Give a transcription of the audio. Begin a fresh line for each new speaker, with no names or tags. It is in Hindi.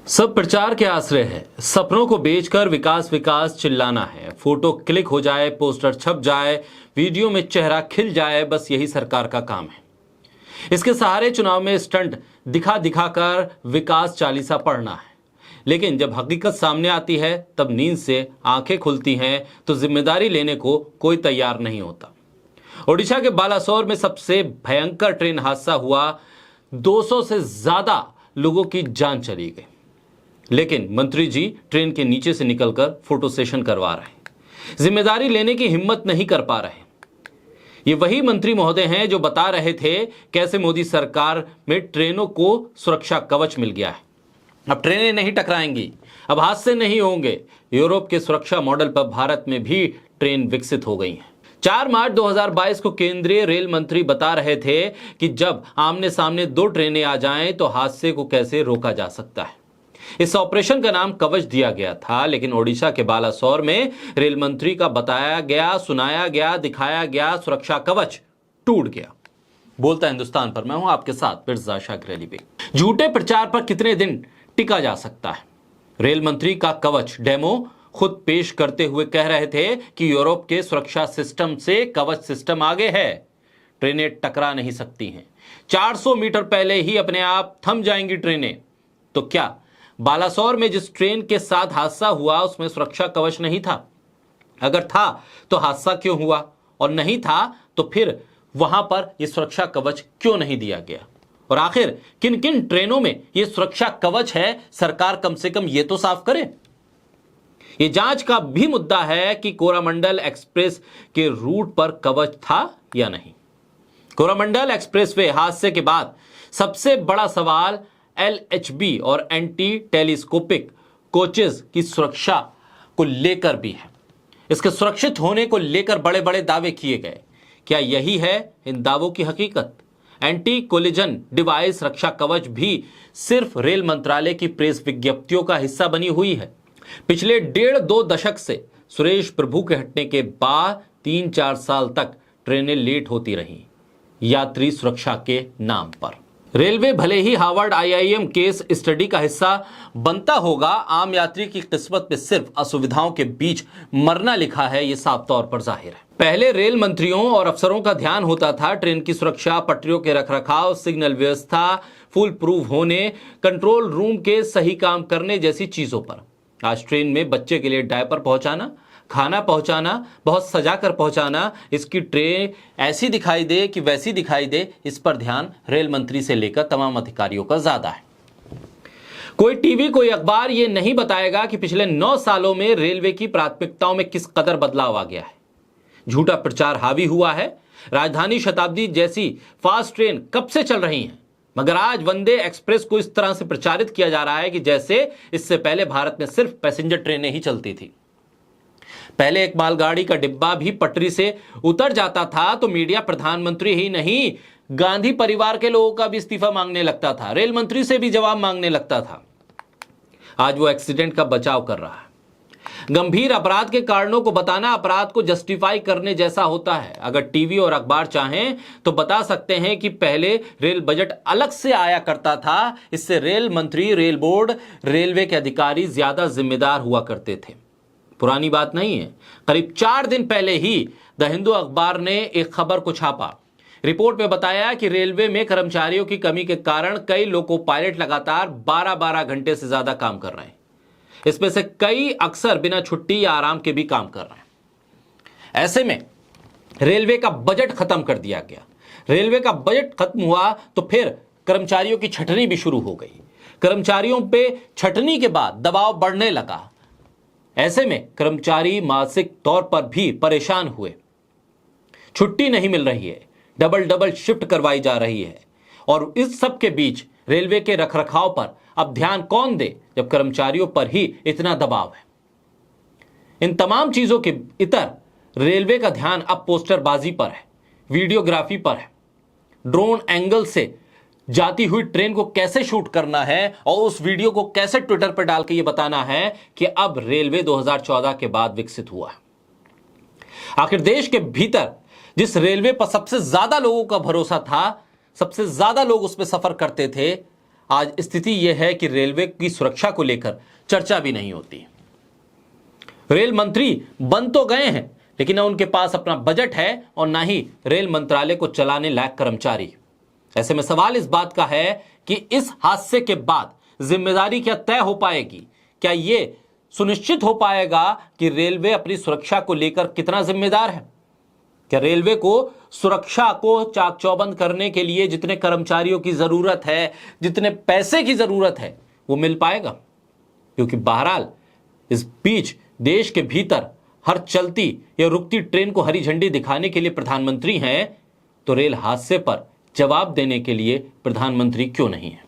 सब प्रचार के आश्रय है। सपनों को बेचकर विकास विकास चिल्लाना है। फोटो क्लिक हो जाए, पोस्टर छप जाए, वीडियो में चेहरा खिल जाए, बस यही सरकार का काम है। इसके सहारे चुनाव में स्टंट दिखा दिखा कर विकास चालीसा पढ़ना है। लेकिन जब हकीकत सामने आती है तब नींद से आंखें खुलती हैं तो जिम्मेदारी लेने को कोई तैयार नहीं होता। ओडिशा के बालासोर में सबसे भयंकर ट्रेन हादसा हुआ। 200 से ज्यादा लोगों की जान चली गई, लेकिन मंत्री जी ट्रेन के नीचे से निकलकर फोटो सेशन करवा रहे हैं। जिम्मेदारी लेने की हिम्मत नहीं कर पा रहे। ये वही मंत्री महोदय हैं जो बता रहे थे कैसे मोदी सरकार में ट्रेनों को सुरक्षा कवच मिल गया है। अब ट्रेनें नहीं टकराएंगी, अब हादसे नहीं होंगे। यूरोप के सुरक्षा मॉडल पर भारत में भी ट्रेन विकसित हो गई है। 4 मार्च 2022 को केंद्रीय रेल मंत्री बता रहे थे कि जब आमने सामने 2 ट्रेनें आ जाएं तो हादसे को कैसे रोका जा सकता है। इस ऑपरेशन का नाम कवच दिया गया था, लेकिन ओडिशा के बालासोर में रेल मंत्री का बताया गया, सुनाया गया, दिखाया गया सुरक्षा कवच टूट गया। बोलता हिंदुस्तान पर मैं हूं आपके साथ मिर्जा शाकिर अली बेग। झूठे प्रचार पर कितने दिन टिका जा सकता है? रेल मंत्री का कवच डेमो खुद पेश करते हुए कह रहे थे कि यूरोप के सुरक्षा सिस्टम से कवच सिस्टम आगे है, ट्रेनें टकरा नहीं सकती हैं। 400 मीटर पहले ही अपने आप थम जाएंगी ट्रेनें। तो क्या बालासोर में जिस ट्रेन के साथ हादसा हुआ उसमें सुरक्षा कवच नहीं था? अगर था तो हादसा क्यों हुआ, और नहीं था तो फिर वहां पर यह सुरक्षा कवच क्यों नहीं दिया गया? और आखिर किन किन ट्रेनों में यह सुरक्षा कवच है, सरकार कम से कम यह तो साफ करे। यह जांच का भी मुद्दा है कि कोरामंडल एक्सप्रेस के रूट पर कवच था या नहीं। कोरामंडल एक्सप्रेसवे हादसे के बाद सबसे बड़ा सवाल LHB और एंटी टेलीस्कोपिक कोचेस की सुरक्षा को लेकर भी है। इसके सुरक्षित होने को लेकर बड़े बड़े दावे किए गए। क्या यही है इन दावों की हकीकत? एंटी कोलिजन डिवाइस रक्षा कवच भी सिर्फ रेल मंत्रालय की प्रेस विज्ञप्तियों का हिस्सा बनी हुई है। पिछले 1.5-2 दशक से सुरेश प्रभु के हटने के बाद 3-4 साल तक ट्रेनें लेट होती रहीं, यात्री सुरक्षा के नाम पर। रेलवे भले ही हार्वर्ड IIM केस स्टडी का हिस्सा बनता होगा, आम यात्री की किस्मत में सिर्फ असुविधाओं के बीच मरना लिखा है, यह साफ तौर पर जाहिर है। पहले रेल मंत्रियों और अफसरों का ध्यान होता था ट्रेन की सुरक्षा, पटरियों के रखरखाव, सिग्नल व्यवस्था, फुल प्रूफ होने, कंट्रोल रूम के सही काम करने जैसी चीजों पर। आज ट्रेन में बच्चे के लिए डायपर पहुंचाना, खाना पहुंचाना, बहुत सजा कर पहुंचाना, इसकी ट्रे ऐसी दिखाई दे कि वैसी दिखाई दे, इस पर ध्यान रेल मंत्री से लेकर तमाम अधिकारियों का ज्यादा है। कोई टीवी, कोई अखबार ये नहीं बताएगा कि पिछले 9 सालों में रेलवे की प्राथमिकताओं में किस कदर बदलाव आ गया है। झूठा प्रचार हावी हुआ है। राजधानी शताब्दी जैसी फास्ट ट्रेन कब से चल रही हैं, मगर आज वंदे एक्सप्रेस को इस तरह से प्रचारित किया जा रहा है कि जैसे इससे पहले भारत में सिर्फ पैसेंजर ट्रेनें ही चलती थी। पहले एक मालगाड़ी का डिब्बा भी पटरी से उतर जाता था तो मीडिया प्रधानमंत्री ही नहीं, गांधी परिवार के लोगों का भी इस्तीफा मांगने लगता था, रेल मंत्री से भी जवाब मांगने लगता था। आज वो एक्सीडेंट का बचाव कर रहा है। गंभीर अपराध के कारणों को बताना अपराध को जस्टिफाई करने जैसा होता है। अगर टीवी और अखबार चाहें तो बता सकते हैं कि पहले रेल बजट अलग से आया करता था, इससे रेल मंत्री, रेल बोर्ड, रेलवे के अधिकारी ज्यादा जिम्मेदार हुआ करते थे। पुरानी बात नहीं है। करीब 4 दिन पहले ही द हिंदू अखबार ने एक खबर को छापा। रिपोर्ट में बताया कि रेलवे में कर्मचारियों की कमी के कारण कई लोको पायलट लगातार 12-12 घंटे से ज्यादा काम कर रहे हैं। इसमें से कई अक्सर बिना छुट्टी या आराम के भी काम कर रहे हैं। ऐसे में रेलवे का बजट खत्म कर दिया गया। रेलवे का बजट खत्म हुआ तो फिर कर्मचारियों की छटनी भी शुरू हो गई। कर्मचारियों पे छटनी के बाद दबाव बढ़ने लगा। ऐसे में कर्मचारी मानसिक तौर पर भी परेशान हुए। छुट्टी नहीं मिल रही है, डबल शिफ्ट करवाई जा रही है, और इस सब के बीच रेलवे के रखरखाव पर अब ध्यान कौन दे जब कर्मचारियों पर ही इतना दबाव है। इन तमाम चीजों के इतर रेलवे का ध्यान अब पोस्टरबाजी पर है, वीडियोग्राफी पर है। ड्रोन एंगल से जाती हुई ट्रेन को कैसे शूट करना है और उस वीडियो को कैसे ट्विटर पर डाल के यह बताना है कि अब रेलवे 2014 के बाद विकसित हुआ है। आखिर देश के भीतर जिस रेलवे पर सबसे ज्यादा लोगों का भरोसा था, सबसे ज्यादा लोग उस पर सफर करते थे, आज स्थिति यह है कि रेलवे की सुरक्षा को लेकर चर्चा भी नहीं होती। रेल मंत्री बन तो गए हैं, लेकिन न उनके पास अपना बजट है और ना ही रेल मंत्रालय को चलाने लायक कर्मचारी। ऐसे में सवाल इस बात का है कि इस हादसे के बाद जिम्मेदारी क्या तय हो पाएगी? क्या यह सुनिश्चित हो पाएगा कि रेलवे अपनी सुरक्षा को लेकर कितना जिम्मेदार है? क्या रेलवे को सुरक्षा को चाक चौबंद करने के लिए जितने कर्मचारियों की जरूरत है, जितने पैसे की जरूरत है, वो मिल पाएगा? क्योंकि बहरहाल इस बीच देश के भीतर हर चलती या रुकती ट्रेन को हरी झंडी दिखाने के लिए प्रधानमंत्री हैं, तो रेल हादसे पर जवाब देने के लिए प्रधानमंत्री क्यों नहीं है?